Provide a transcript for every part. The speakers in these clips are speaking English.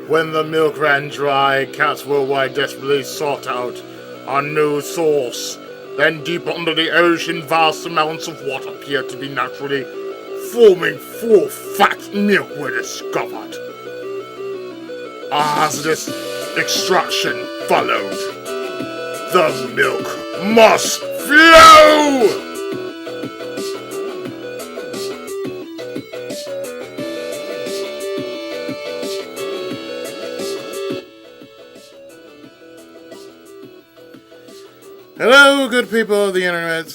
When the milk ran dry, cats worldwide desperately sought out a new source. Then deep under the ocean, vast amounts of water appeared to be naturally forming full fat milk were discovered. A hazardous extraction followed. The milk must flow! Hello, good people of the internet.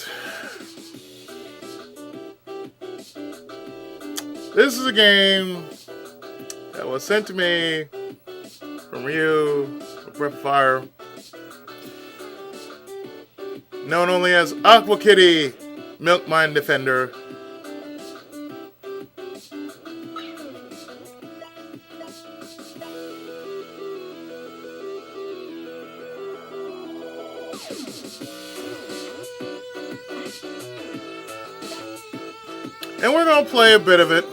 This is a game that was sent to me from you, Breath of Fire, known only as Aqua Kitty Milk Mine Defender. And we're going to play a bit of it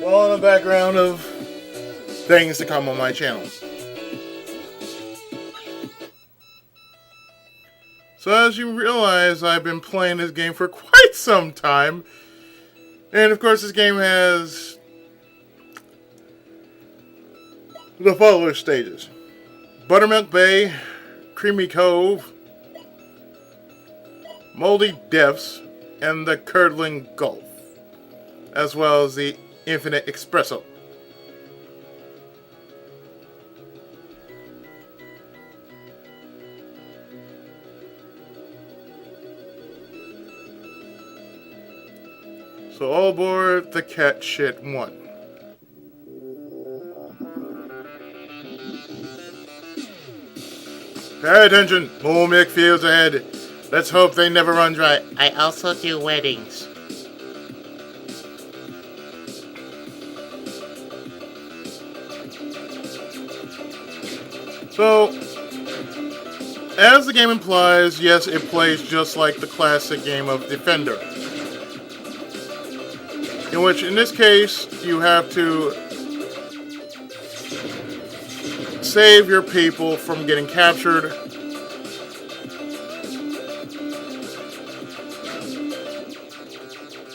while in the background of things to come on my channel. So as you realize, I've been playing this game for quite some time. And of course this game has the following stages: Buttermilk Bay, Creamy Cove, Moldy Depths, and the Curdling Gulf, as well as the Infinite Espresso. So all aboard the Cat Shit 1. Pay attention, more milk fields ahead. Let's hope they never run dry. I also do weddings. So, as the game implies, yes, it plays just like the classic game of Defender. In which, in this case, you have to save your people from getting captured,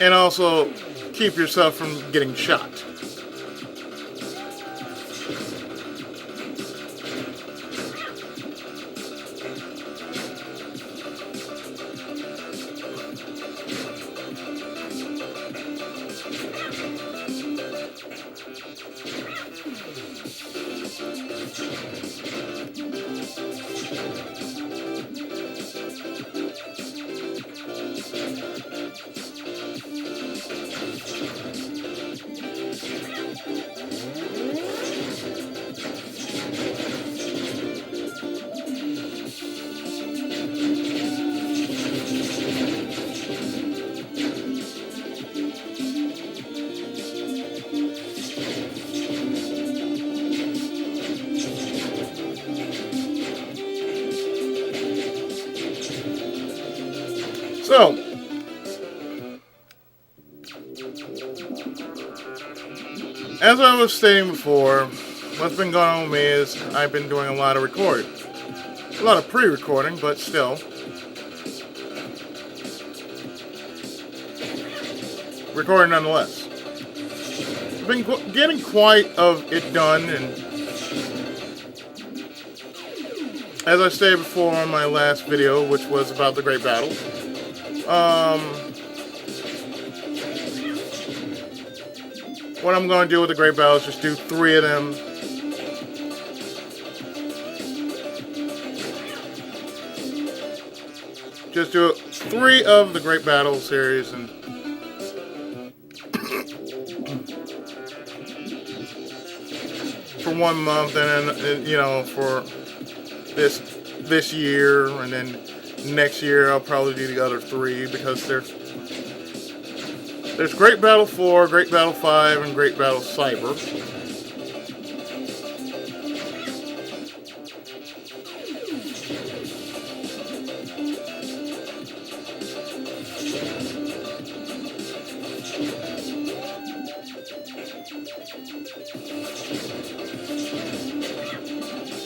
and also keep yourself from getting shot. So, as I was stating before, what's been going on with me is I've been doing a lot of recording. A lot of pre-recording, but still. Recording nonetheless. I've been getting quite of it done, and as I stated before on my last video, which was about the Great Battle, what I'm going to do with the Great Battle is just do 3 of them. Just do 3 of the Great Battle series, and for 1 month, and then, you know, for this year, and then next year I'll probably do the other 3, because there's Great Battle 4, Great Battle 5, and Great Battle Cyber.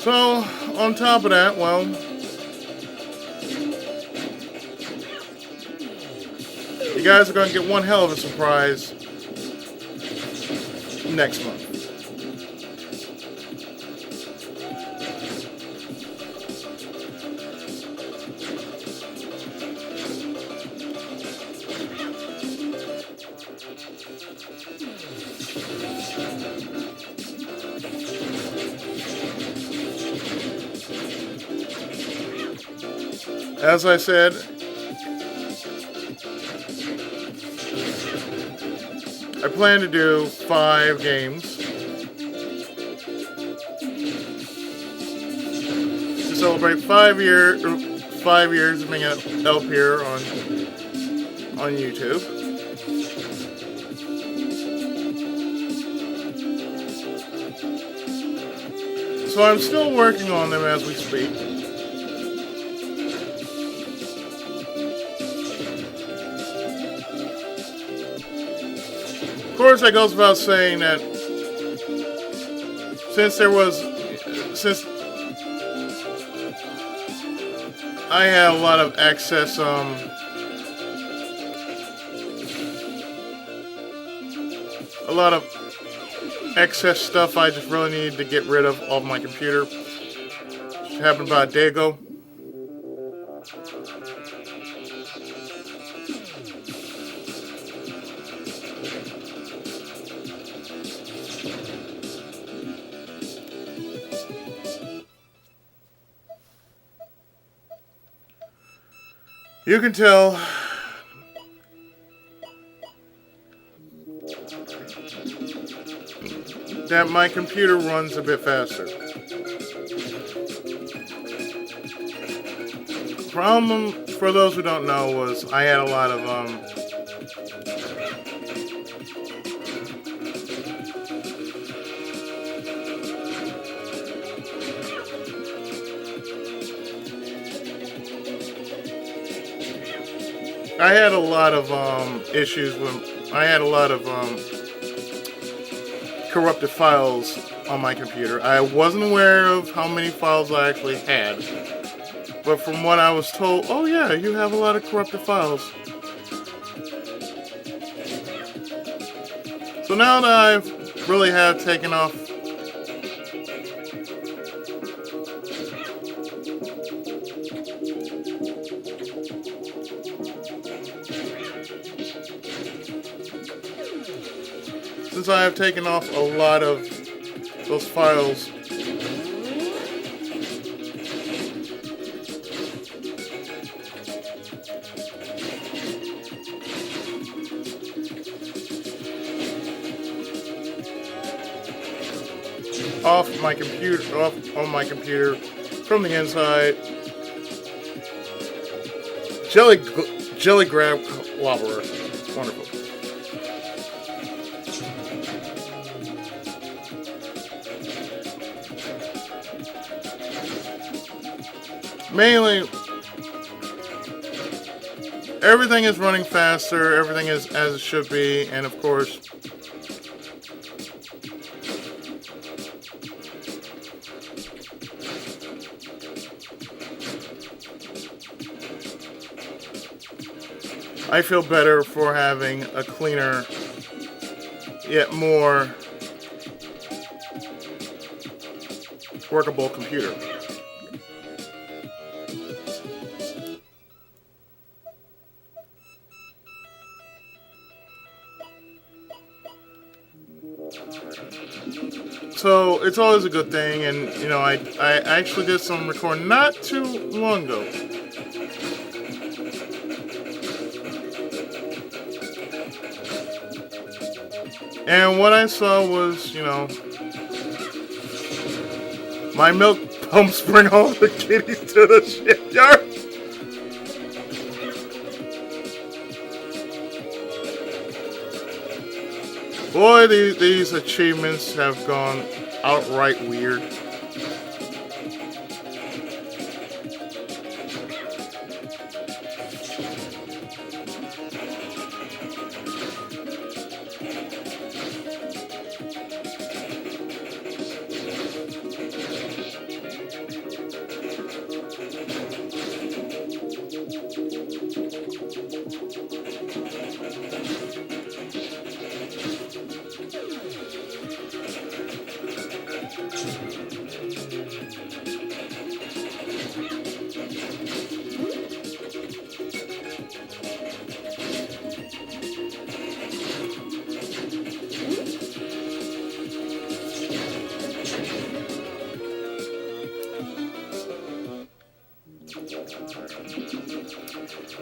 So, on top of that, well, you guys are going to get one hell of a surprise next month. As I said, I plan to do 5 games to celebrate 5 years of being up here on YouTube. So I'm still working on them as we speak. Of course, that goes without saying that since I had a lot of excess stuff I just really needed to get rid of off my computer. It happened about a day ago. You can tell that my computer runs a bit faster. Problem, for those who don't know, was I had a lot of issues with. I had a lot of corrupted files on my computer. I wasn't aware of how many files I actually had, but from what I was told, oh yeah, you have a lot of corrupted files. So now that I've really have taken off since I have taken off a lot of those files, off on my computer from the inside, jelly grab wobbler, wonderful. Mainly, everything is running faster, everything is as it should be, and of course, I feel better for having a cleaner, yet more workable computer. So it's always a good thing, and you know, I actually did some recording not too long ago. And what I saw was, you know, my milk pumps bring all the kitties to the shipyard. Boy, these achievements have gone outright weird.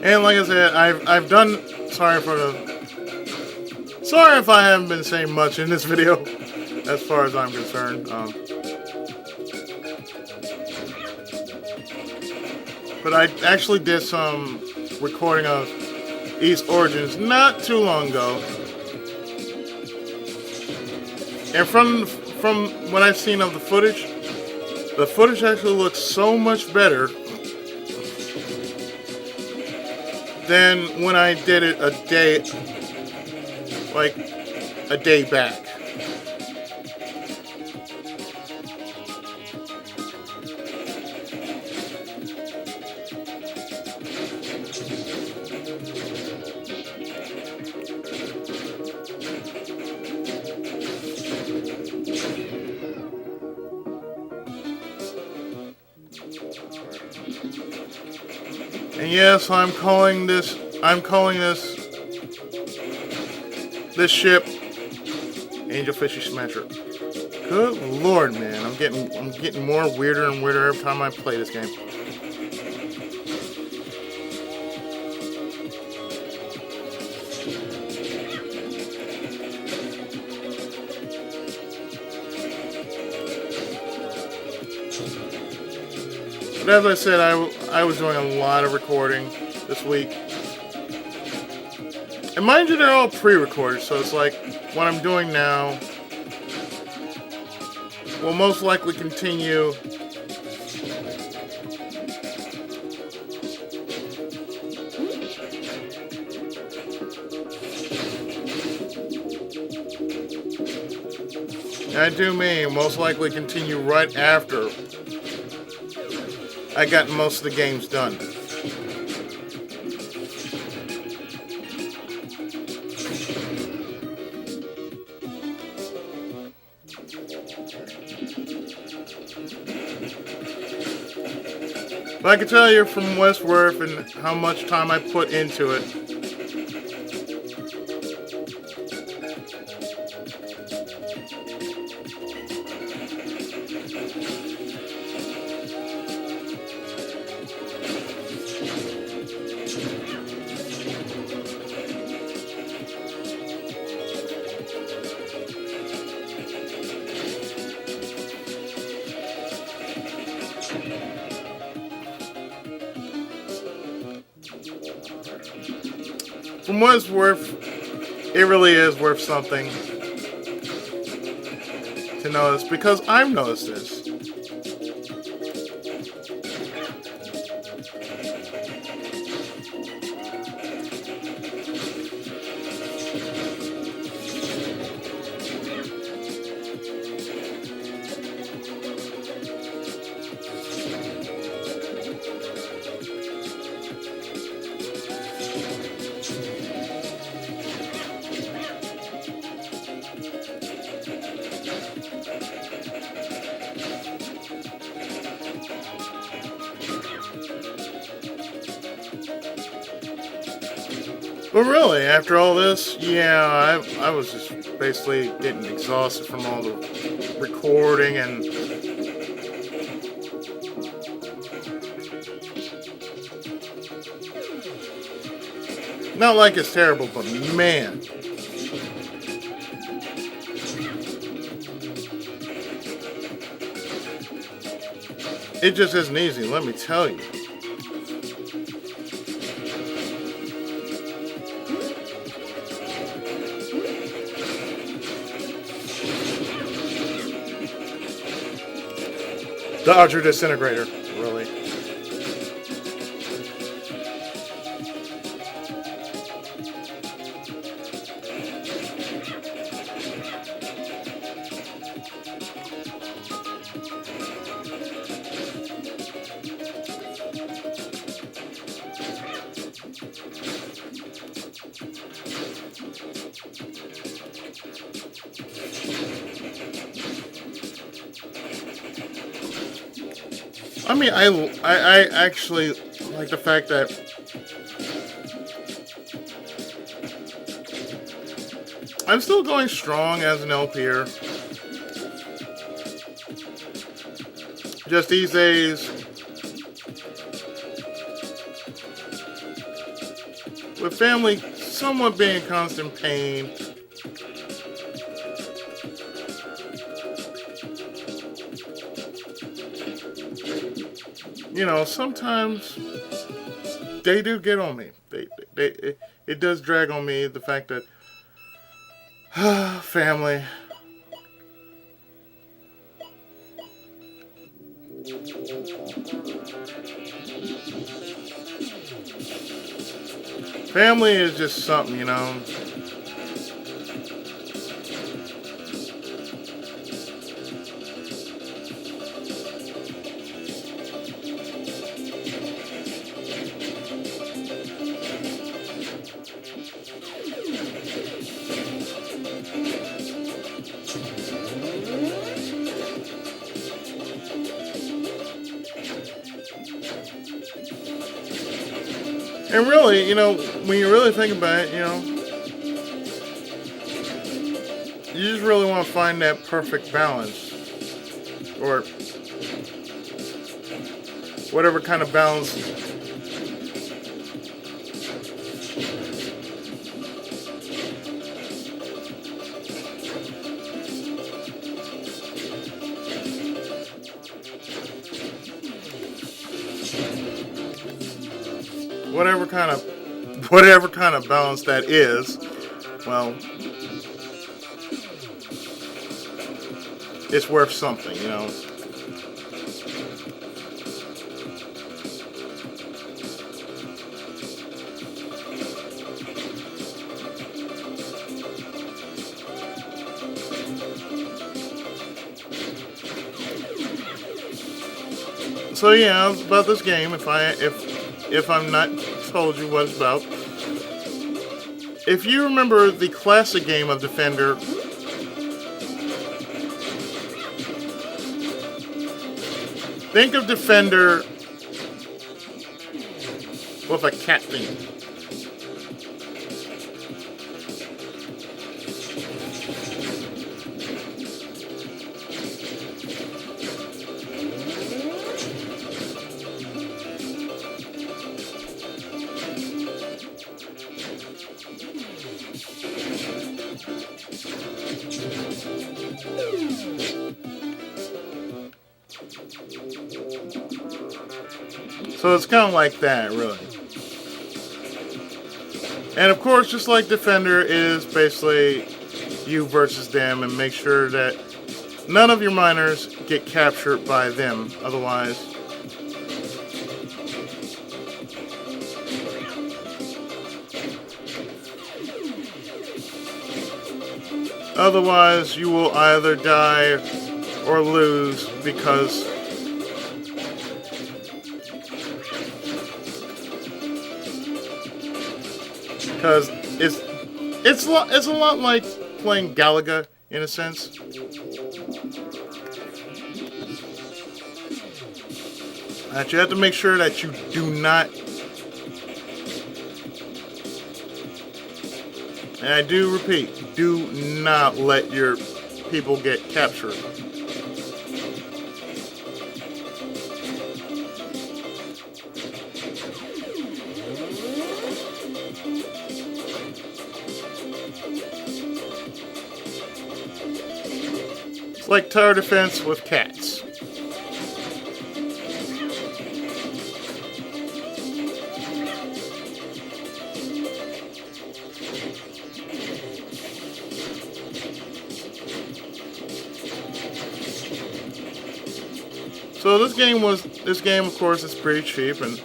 And like I said, I've done. Sorry if I haven't been saying much in this video, as far as I'm concerned. But I actually did some recording of East Origins not too long ago, and from what I've seen of the footage actually looks so much better than when I did it a day back. And yes, I'm calling this ship Angelfishy Smasher. Good lord, man, I'm getting more weirder and weirder every time I play this game. But as I said, I was doing a lot of recording this week. And mind you, they're all pre-recorded, so it's like what I'm doing now will most likely continue I do mean most likely continue right after I got most of the games done. But I can tell you from Westworth and how much time I put into it, from what it's worth, it really is worth something to notice, because I've noticed this. But really, after all this, yeah, I was just basically getting exhausted from all the recording and not like it's terrible, but man. It just isn't easy, let me tell you. Dodger Disintegrator, really. I mean, I actually like the fact that I'm still going strong as an LPer. Just these days, with family somewhat being in constant pain, sometimes they do get on me. It does drag on me the fact that family. Family is just something. And really, when you really think about it, you just really want to find that perfect balance. Or whatever kind of balance whatever kind of balance that is, well, it's worth something. So yeah, about this game, if I'm not told you what it's about. If you remember the classic game of Defender, think of Defender with a cat theme. So it's kind of like that, really. And of course, just like Defender is basically you versus them, and make sure that none of your miners get captured by them. Otherwise, you will either die or lose because it's a lot like playing Galaga in a sense. That you have to make sure that you do not, and I do repeat, do not let your people get captured. It's like tower defense with cats. So this game of course is pretty cheap, and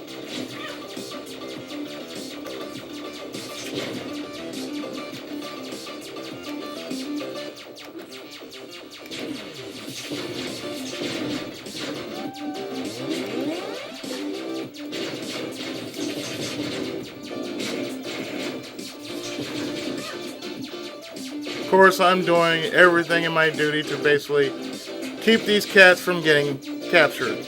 of course I'm doing everything in my duty to basically keep these cats from getting captured.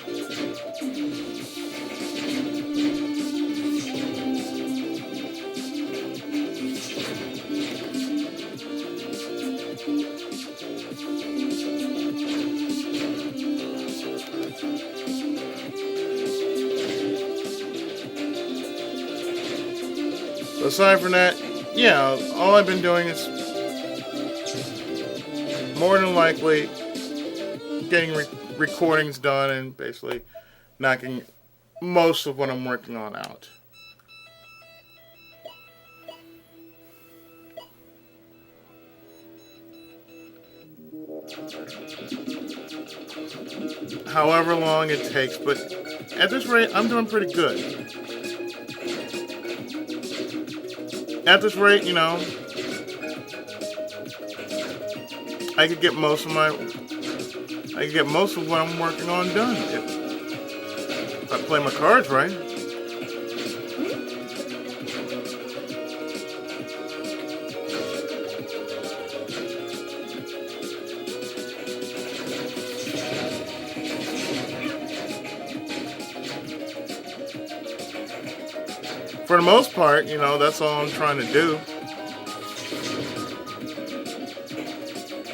aside from that, yeah, all I've been doing is more than likely getting recordings done and basically knocking most of what I'm working on out. However long it takes, but at this rate, I'm doing pretty good. At this rate, I could get most of what I'm working on done if I play my cards right. For the most part, that's all I'm trying to do.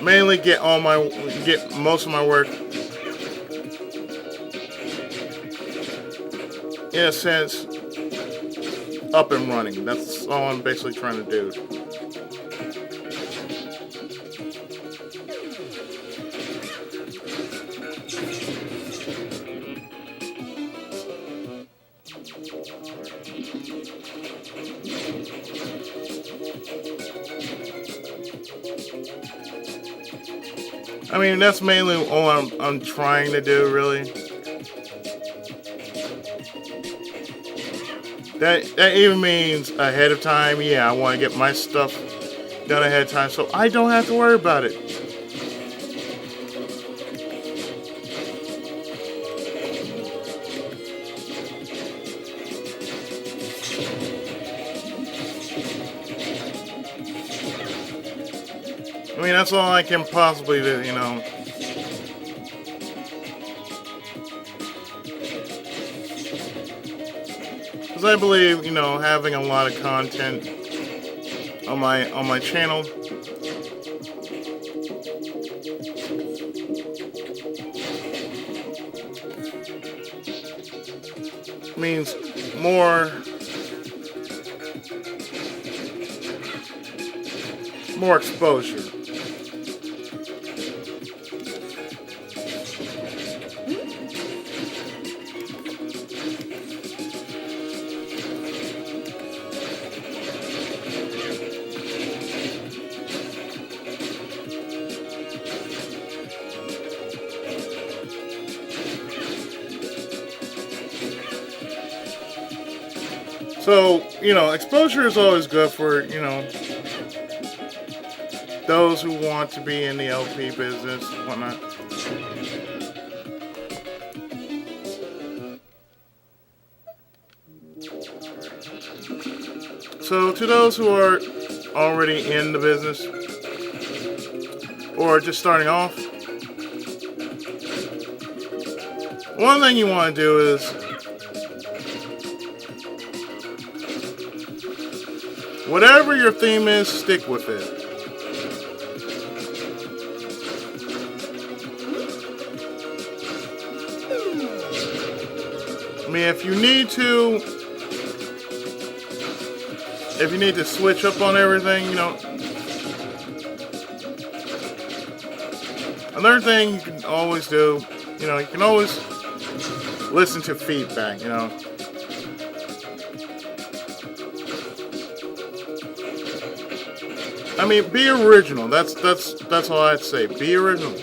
Mainly get most of my work, in a sense, up and running. That's all I'm basically trying to do. I mean, that's mainly all I'm trying to do, really. That even means ahead of time. Yeah, I want to get my stuff done ahead of time, so I don't have to worry about it. I mean, that's all I can possibly do, Because I believe, having a lot of content on my channel means more exposure. So, exposure is always good for, those who want to be in the LP business, whatnot. So, to those who are already in the business, or just starting off, one thing you want to do is whatever your theme is, stick with it. I mean, if you need to switch up on everything, another thing you can always do, you can always listen to feedback, I mean, be original. That's all I'd say. Be original.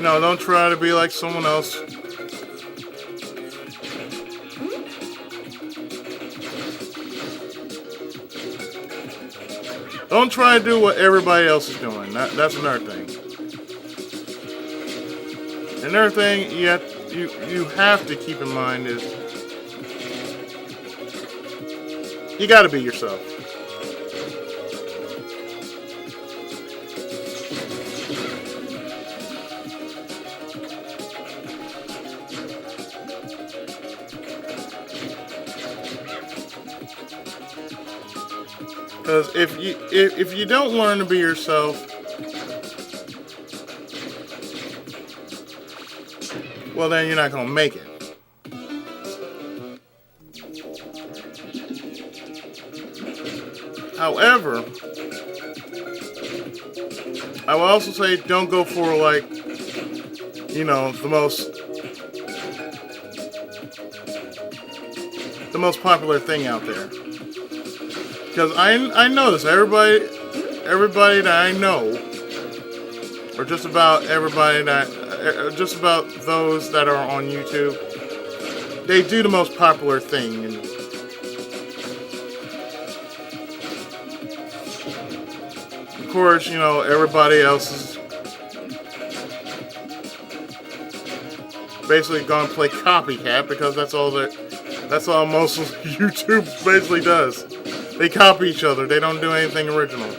Don't try to be like someone else. Don't try to do what everybody else is doing. That's another thing. Another thing you have to keep in mind is you got to be yourself. Because if you don't learn to be yourself, well then you're not gonna make it. However, I will also say don't go for like, the most popular thing out there. Because I notice everybody that I know, or just about just about those that are on YouTube, they do the most popular thing. And of course, everybody else is basically gonna play copycat because that's all most of YouTube basically does. They copy each other. They don't do anything original.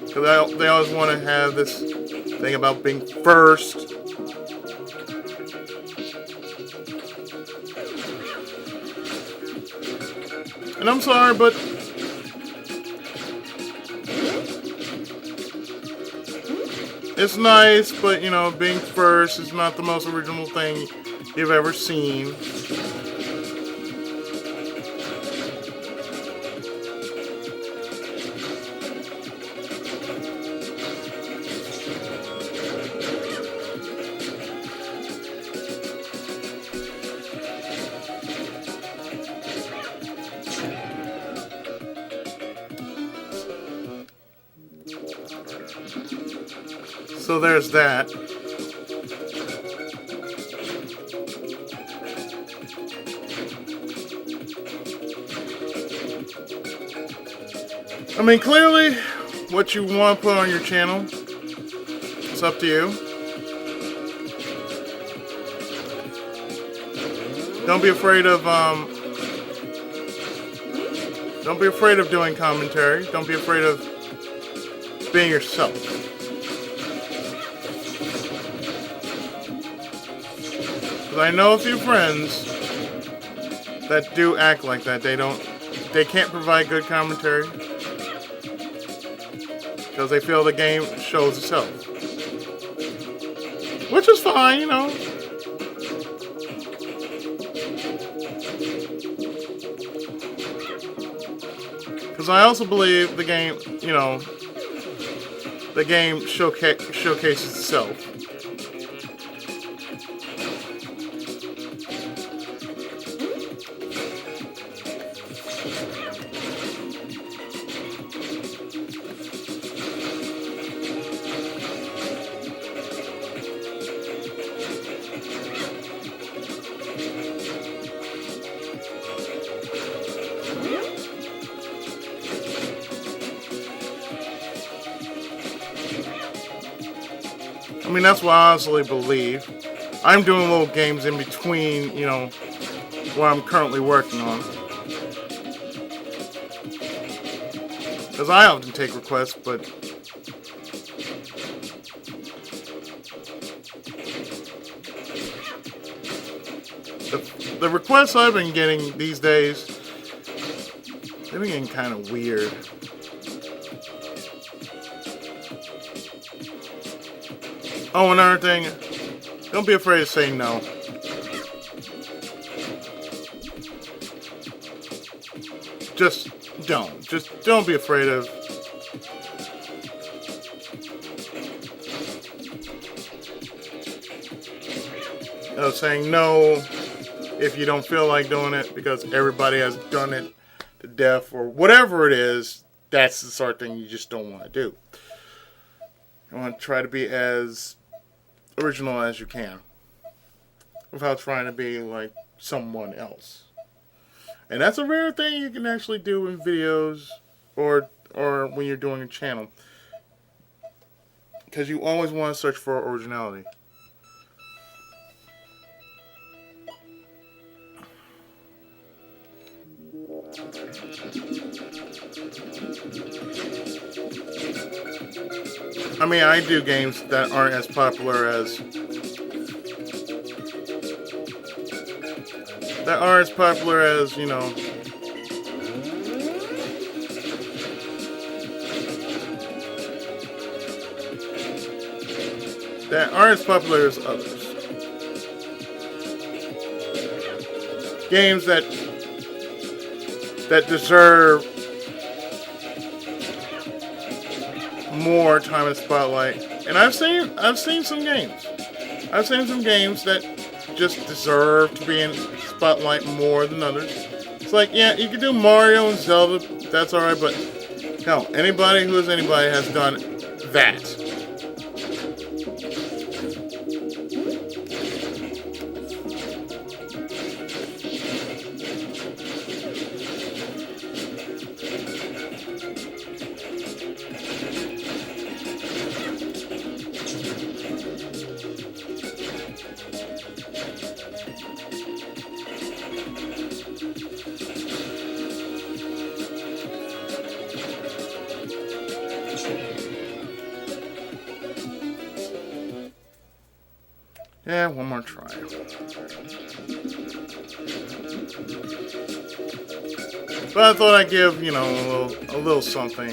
Because they always want to have this thing about being first. And I'm sorry, but it's nice, but being first is not the most original thing you've ever seen. So there's that. I mean, clearly, what you want to put on your channel, it's up to you. Don't be afraid of doing commentary. Don't be afraid of being yourself. Because I know a few friends that do act like that. They can't provide good commentary because they feel the game shows itself. Which is fine, Because I also believe the game, the game showcases itself. I mean, that's what I honestly believe. I'm doing little games in between, what I'm currently working on. Because I often take requests, but the requests I've been getting these days, they've been getting kind of weird. Oh, another thing, don't be afraid to say no. Just don't be afraid of saying no if you don't feel like doing it because everybody has done it to death or whatever it is. That's the sort of thing you just don't want to do. You want to try to be as original as you can without trying to be like someone else. And that's a rare thing you can actually do in videos or when you're doing a channel. Because you always want to search for originality. I mean, I do games that aren't as popular as that aren't as popular as others. Games that deserve more time in the spotlight. And I've seen some games. I've seen some games that just deserve to be in spotlight more than others. It's like, yeah, you can do Mario and Zelda, that's alright, but no, anybody who is anybody has done that. Yeah, one more try. But I thought I'd give, a little something.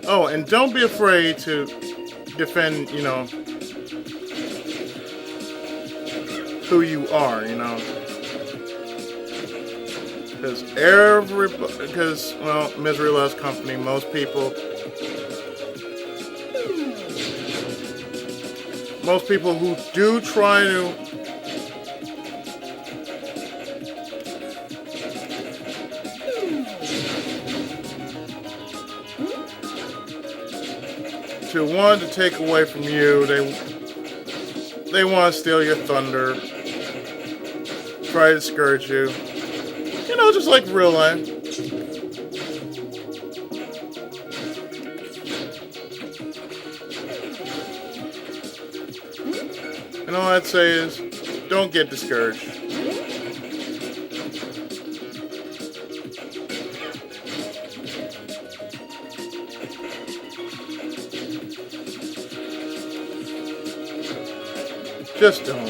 Oh, and don't be afraid to defend, who you are, Because, misery loves company. Most people who do try to want to take away from you, they want to steal your thunder, try to discourage you, just like real life. And all I'd say is, don't get discouraged. Just don't.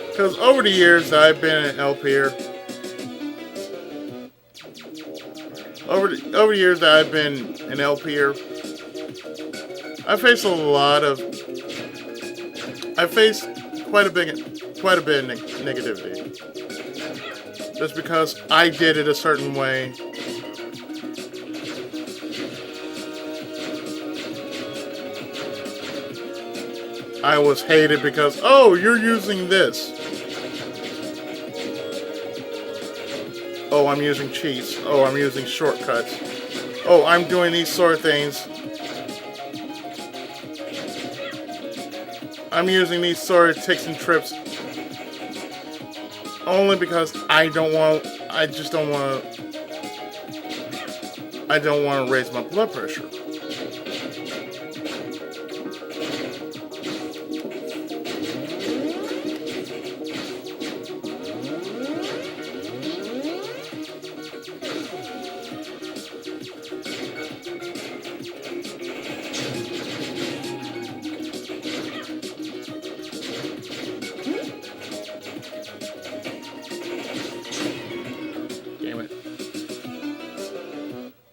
Because over the years that I've been an LPer, over the years that I've been an LPer, I faced quite a bit of negativity. Just because I did it a certain way. I was hated because, oh, you're using this. Oh, I'm using cheats. Oh, I'm using shortcuts. Oh, I'm doing these sort of things. I'm using these sort of tricks and trips only because I don't want to raise my blood pressure.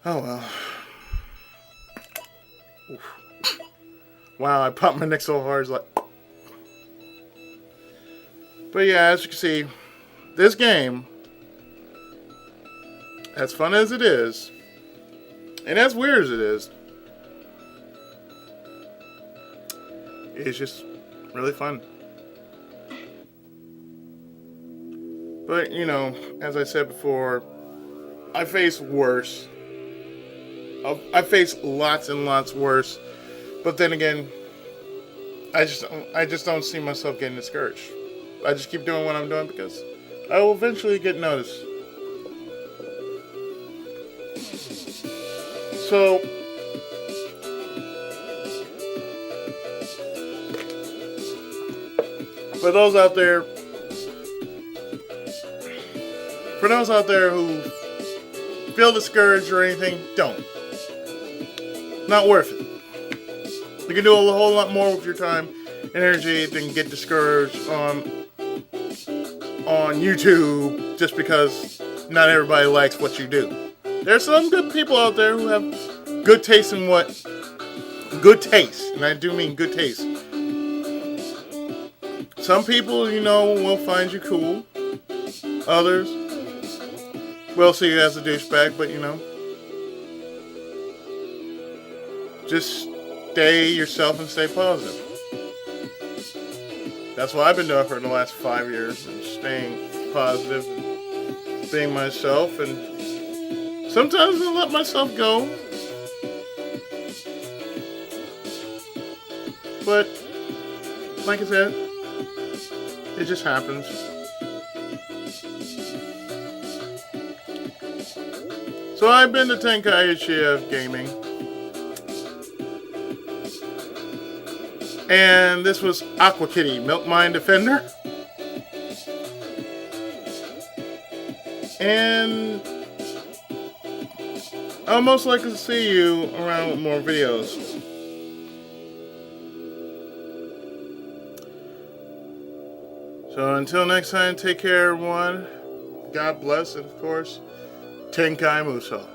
Oh well. Oof. Wow, I popped my neck so hard, it's like. But yeah, as you can see, this game, as fun as it is, and as weird as it is just really fun. But, as I said before, I face worse. I face lots and lots worse. But then again, I just don't see myself getting discouraged. I just keep doing what I'm doing because I will eventually get noticed. So, for those out there who feel discouraged or anything, don't. Not worth it. You can do a whole lot more with your time and energy than get discouraged on on YouTube just because not everybody likes what you do. There's some good people out there who have good taste in what good taste, and I do mean good taste. Some people, you know, will find you cool. Others will see you as a douchebag, but you know, just stay yourself and stay positive. That's what I've been doing for the last 5 years, and staying positive, and being myself, and sometimes I let myself go. But, like I said, it just happens. So I've been to Tenkaichi of gaming. And this was Aqua Kitty, Milk Mine Defender. And I'll most likely see you around with more videos. So until next time, take care everyone. God bless, and of course, Tenkai Muso.